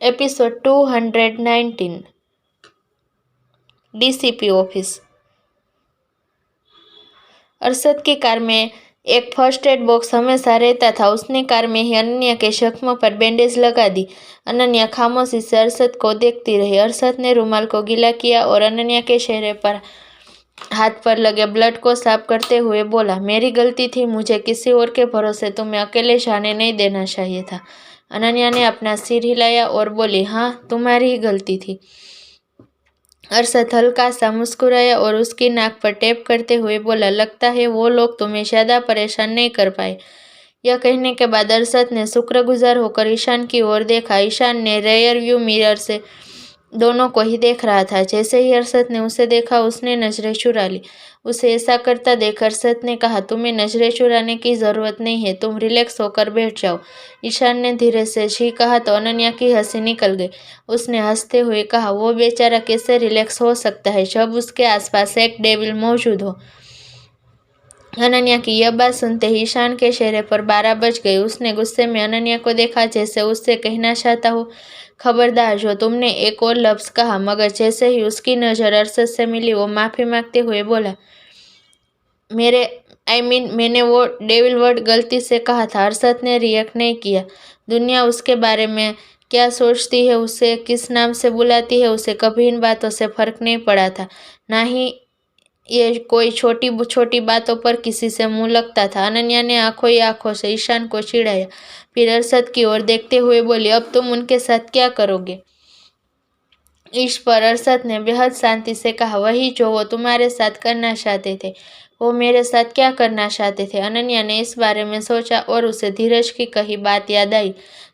Episode 219। DCP office. Arshad की car में एक फर्स्ट एड बॉक्स हमेशा रहता था। उसने कार में ही अनन्या के जख्म पर बैंडेज लगा दी। अनन्या खामोशी से अरशद को देखती रही। अरशद ने रुमाल को गीला किया और अनन्या के चेहरे पर हाथ पर लगे ब्लड को साफ करते हुए बोला, मेरी गलती थी, मुझे किसी और के भरोसे तुम्हें अकेले जाने नहीं देना चाहिए था। अनन्या ने अपना सिर हिलाया और बोली, हाँ, तुम्हारी ही गलती थी। अरशद हल्का सा मुस्कुराया और उसकी नाक पर टैप करते हुए बोला, लगता है वो लोग तुम्हें ज्यादा परेशान नहीं कर पाए। यह कहने के बाद अरशद ने शुक्रगुजार होकर ईशान की ओर देखा। ईशान ने रेयर व्यू मिरर से दोनों को ही देख रहा था। जैसे ही अरशद ने उसे देखा, उसने नजरें चुरा ली। उसे ऐसा करता देख अरशद ने कहा, तुम्हें नजरें चुराने की जरूरत नहीं है, तुम रिलैक्स होकर बैठ जाओ। ईशान ने धीरे से जी कहा तो अनन्या की हंसी निकल गई। उसने हंसते हुए कहा, वो बेचारा कैसे रिलैक्स हो सकता है जब उसके आसपास एक डेविल मौजूद हो। अनन्या की यह बात सुनते ही ईशान के चेहरे पर 12 बज गई। उसने गुस्से में अनन्या को देखा, जैसे उससे कहना चाहता हो, खबरदार जो तुमने एक और लफ्ज कहा। मगर जैसे ही उसकी नजर अरशद से मिली, वो माफी मांगते हुए बोला, मैंने वो डेविल वर्ड गलती से कहा था। अरशद ने रिएक्ट नहीं किया। दुनिया उसके बारे में क्या सोचती है, उसे किस नाम से बुलाती है, उसे कभी इन बातों से फर्क नहीं पड़ा था। ना ही ये कोई छोटी छोटी बातों पर किसी से मुंह लगता था। अनन्या ने आंखों ही आंखों से ईशान को चिढ़ाया, फिर अरशद की ओर देखते हुए बोली, अब तुम उनके साथ क्या करोगे। इस पर अरशद ने बेहद शांति से कहा, वही जो वो तुम्हारे साथ करना चाहते थे। वो मेरे साथ क्या करना चाहते थे। अनन्या ने इस बारे में सोचा और उसे धीरज की कही बात याद आई।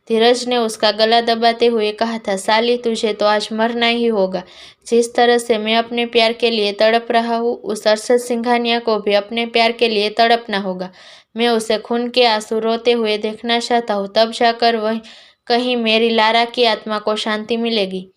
धीरज ने उसका गला दबाते हुए कहा था, साली, तुझे तो आज मरना ही होगा। जिस तरह से मैं अपने प्यार के लिए तड़प रहा हूँ, उस अरशद सिंघानिया को भी अपने प्यार के लिए तड़पना होगा। मैं उसे खून के आंसू रोते हुए देखना चाहता हूँ, तब जाकर वह कहीं मेरी लारा की आत्मा को शांति मिलेगी।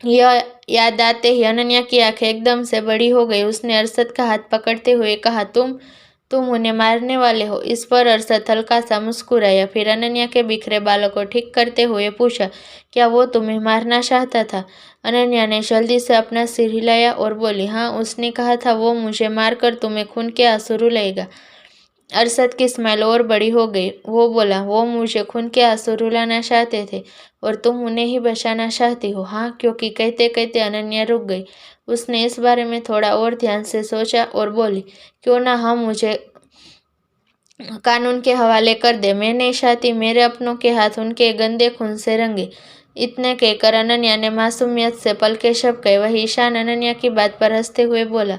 यह याद आते ही अनन्या की आंखें एकदम से बड़ी हो गई। उसने अरशद का हाथ पकड़ते हुए कहा, तुम उन्हें मारने वाले हो। इस पर अरशद हल्का सा मुस्कुराया, फिर अनन्या के बिखरे बालों को ठीक करते हुए पूछा, क्या वो तुम्हें मारना चाहता था। अनन्या ने जल्दी से अपना सिर हिलाया और बोली, हाँ, उसने कहा था वो मुझे मारकर तुम्हें खून के आंसू रुलाएगा। अरशद की स्माइल और बड़ी हो गई। वो बोला, वो मुझे खून के आंसू रुलाना चाहते थे और तुम उन्हें ही बचाना चाहती हो। हाँ, क्योंकि कहते कहते अनन्या रुक गई। उसने इस बारे में थोड़ा और ध्यान से सोचा और बोली, क्यों ना हम मुझे कानून के हवाले कर दे। मैं नहीं चाहती मेरे अपनों के हाथ उनके गंदे खून से रंगे। इतने कहकर अनन्या ने मासूमियत से पलके झपकाई। वही ईशान अनन्या की बात पर हंसते हुए बोला,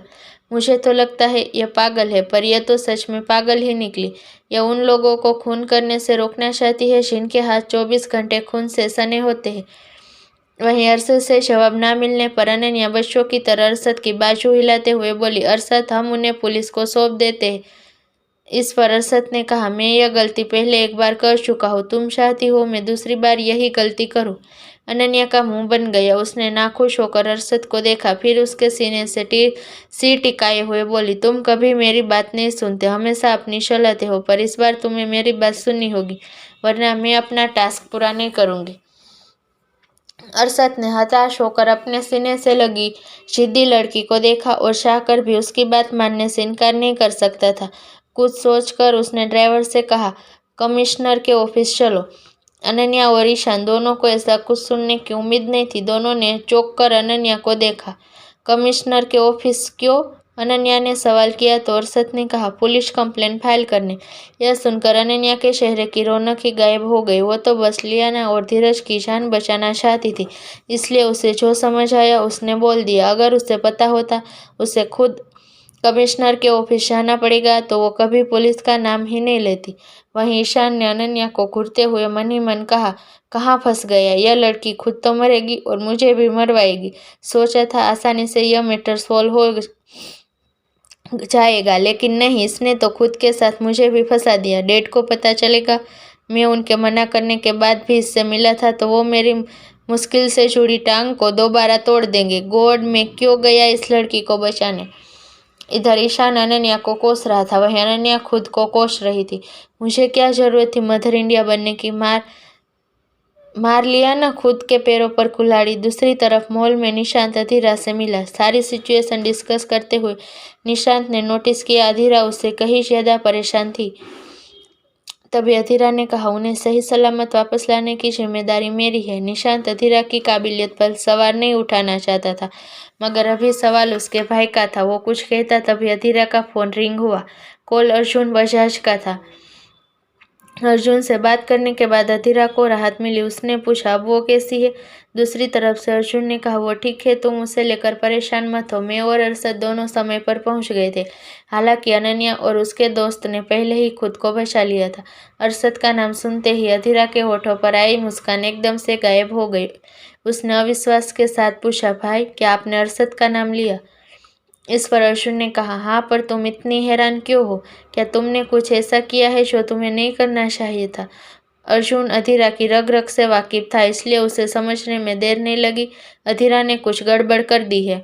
मुझे तो लगता है यह पागल है, पर यह तो सच में पागल ही निकली। यह उन लोगों को खून करने से रोकना चाहती है जिनके हाथ 24 घंटे खून से सने होते हैं। वहीं अरशद से जवाब न मिलने पर अनन्या बच्चों की तरह अरशद की बाजू हिलाते हुए बोली, अरशद, हम उन्हें पुलिस को सौंप देते हैं। इस पर अरशद ने कहा, मैं यह गलती पहले एक बार कर चुका हूँ, तुम चाहती हो मैं दूसरी बार यही गलती करूँ। अनन्या का मुंह बन गया। उसने नाखुश होकर अरशद को देखा, फिर उसके सीने से सिर टिकाए हुए बोली, तुम कभी मेरी बात नहीं सुनते, हमेशा अपनी चलाते हो, पर इस बार तुम्हें मेरी बात सुननी होगी, वरना मैं अपना टास्क पूरा नहीं करूंगी। अरशद ने हताश होकर अपने सीने से लगी जिद्दी लड़की को देखा और चाहकर भी उसकी बात मानने से इनकार नहीं कर सकता था। कुछ सोचकर उसने ड्राइवर से कहा, कमिश्नर के ऑफिस चलो। अनन्या और ईशान दोनों को ऐसा कुछ सुनने की उम्मीद नहीं थी। दोनों ने चौंक कर अनन्या को देखा। कमिश्नर के ऑफिस क्यों? अनन्या ने सवाल किया तो अरशद ने कहा, पुलिस कंप्लेंट फाइल करने। यह सुनकर अनन्या के चेहरे की रौनक ही गायब हो गई। वो तो बस लियाना और धीरज की जान बचाना चाहती थी, इसलिए उसे जो समझ आया उसने बोल दिया। अगर उसे पता होता उसे खुद कमिश्नर के ऑफिस जाना पड़ेगा तो वो कभी पुलिस का नाम ही नहीं लेती। वहीं ईशान ने अनन्या को घूरते हुए मन ही मन कहा, कहाँ फंस गया, यह लड़की खुद तो मरेगी और मुझे भी मरवाएगी। सोचा था आसानी से यह मैटर सॉल्व हो जाएगा, लेकिन नहीं, इसने तो खुद के साथ मुझे भी फंसा दिया। डैड को पता चलेगा मैं उनके मना करने के बाद भी इससे मिला था तो वो मेरी मुश्किल से जुड़ी टांग को दोबारा तोड़ देंगे। गॉड, मैं क्यों गया इस लड़की को बचाने। इधर ईशान अनन्या को कोस रहा था, वहीं अनन्या खुद को कोस रही थी। मुझे क्या जरूरत थी मदर इंडिया बनने की। मार लिया ना, खुद के पैरों पर कुल्हाड़ी। दूसरी तरफ मॉल में निशांत अधीरा से मिला। सारी सिचुएशन डिस्कस करते हुए निशांत ने नोटिस किया अधीरा उससे कहीं ज्यादा परेशान थी। तभी अधीरा ने कहा, उन्हें सही सलामत वापस लाने की जिम्मेदारी मेरी है। निशांत अधीरा की काबिलियत पर सवाल नहीं उठाना चाहता था, मगर अभी सवाल उसके भाई का था। वो कुछ कहता तभी अधीरा का फोन रिंग हुआ। कॉल अर्जुन बजाज का था। अर्जुन से बात करने के बाद अधीरा को राहत मिली। उसने पूछा, अब वो कैसी है? दूसरी तरफ से अर्जुन ने कहा, वो ठीक है, तुम उसे लेकर परेशान मत हो। मैं और अरशद दोनों समय पर पहुंच गए थे। हालांकि अनन्या और उसके दोस्त ने पहले ही खुद को बचा लिया था। अरशद का नाम सुनते ही अधीरा के होठों पर आई मुस्कान एकदम से गायब हो गई। उसने अविश्वास के साथ पूछा, भाई, क्या आपने अरशद का नाम लिया? इस पर अर्जुन ने कहा, हाँ, पर तुम इतनी हैरान क्यों हो? क्या तुमने कुछ ऐसा किया है जो तुम्हें नहीं करना चाहिए था? अर्जुन अधीरा की रग रग से वाकिफ था, इसलिए उसे समझने में देर नहीं लगी। अधीरा ने कुछ गड़बड़ कर दी है।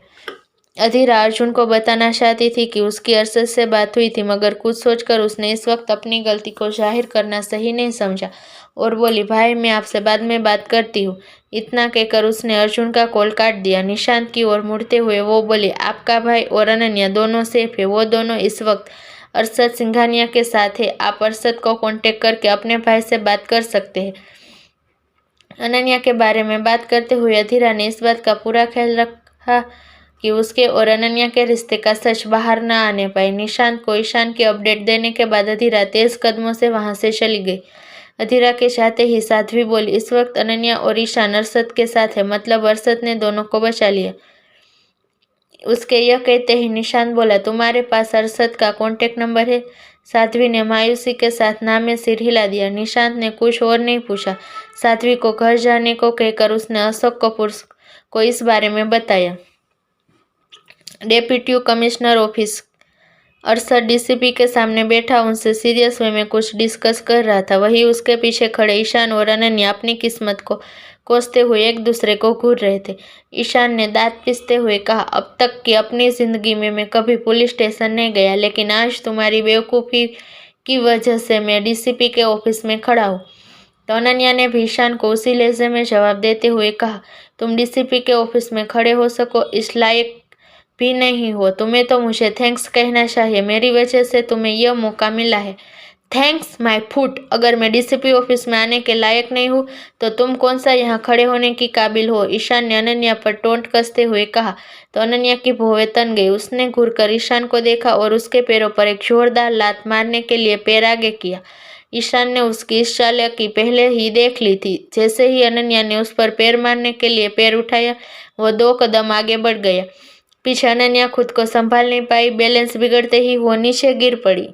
अधीरा अर्जुन को बताना चाहती थी कि उसकी अरशद से बात हुई थी, मगर कुछ सोचकर उसने इस वक्त अपनी गलती को जाहिर करना सही नहीं समझा और बोली, भाई, मैं आपसे बाद में बात करती हूँ। इतना कहकर उसने अर्जुन का कॉल काट दिया। निशांत की ओर मुड़ते हुए वो बोली, आपका भाई और अनन्या दोनों सेफ है। वो दोनों इस वक्त अरशद सिंघानिया के साथ है। आप अरशद को कांटेक्ट करके अपने भाई से बात कर सकते हैं। अनन्या के बारे में बात करते हुए अधीरा ने इस बात का पूरा ख्याल रखा कि उसके और अनन्या के रिश्ते का सच बाहर न आने पाए। निशांत को ईशान की अपडेट देने के बाद अधीरा तेज कदमों से वहां से चली गई। अधीरा के चाहते ही साध्वी बोली, इस वक्त अनन्या और ईशान अरशद के साथ है, मतलब अरशद ने दोनों को बचा लिया। उसके यह कहते ही निशांत बोला, तुम्हारे पास अरशद का कॉन्टेक्ट नंबर है? साध्वी ने मायूसी के साथ नामे सिर हिला दिया। निशांत ने कुछ और नहीं पूछा। साध्वी को घर जाने को कहकर उसने अशोक कपूर को इस बारे में बताया। Deputy commissioner office. Arshad DCP के सामने बैठा उनसे सीरियस वे में कुछ डिस्कस कर रहा था। वही उसके पीछे खड़े ईशान और अनन्या अपनी किस्मत को कोसते हुए एक दूसरे को घूर रहे थे। ईशान ने दांत पीसते हुए कहा, अब तक की अपनी जिंदगी में मैं कभी पुलिस स्टेशन नहीं गया, लेकिन आज तुम्हारी बेवकूफ़ी की वजह से मैं डीसीपी के ऑफिस में खड़ा हूँ। तो अनन्या ने भी ईशान को उसी लहजे में जवाब देते हुए कहा, तुम डीसीपी के ऑफिस में खड़े हो सको इस लायक भी नहीं हो। तुम्हें तो मुझे थैंक्स कहना चाहिए। मेरी वजह से तुम्हें यह मौका मिला है। Thanks my foot. अगर मैं डीसीपी ऑफिस में आने के लायक नहीं हूँ तो तुम कौन सा यहाँ खड़े होने की काबिल हो? ईशान ने अनन्या पर टोंट कसते हुए कहा। तो अनन्या की भौवें तन गई। उसने घूरकर ईशान को देखा और उसके पैरों पर एक जोरदार लात मारने के लिए पैर आगे किया। ईशान ने उसकी इस चालाकी पहले ही देख ली थी। जैसे ही अनन्या ने उस पर पैर मारने के लिए पैर उठाया, वो 2 कदम आगे बढ़ गया। पीछे अनन्या खुद को संभाल नहीं पाई। बैलेंस बिगड़ते ही वो नीचे गिर पड़ी।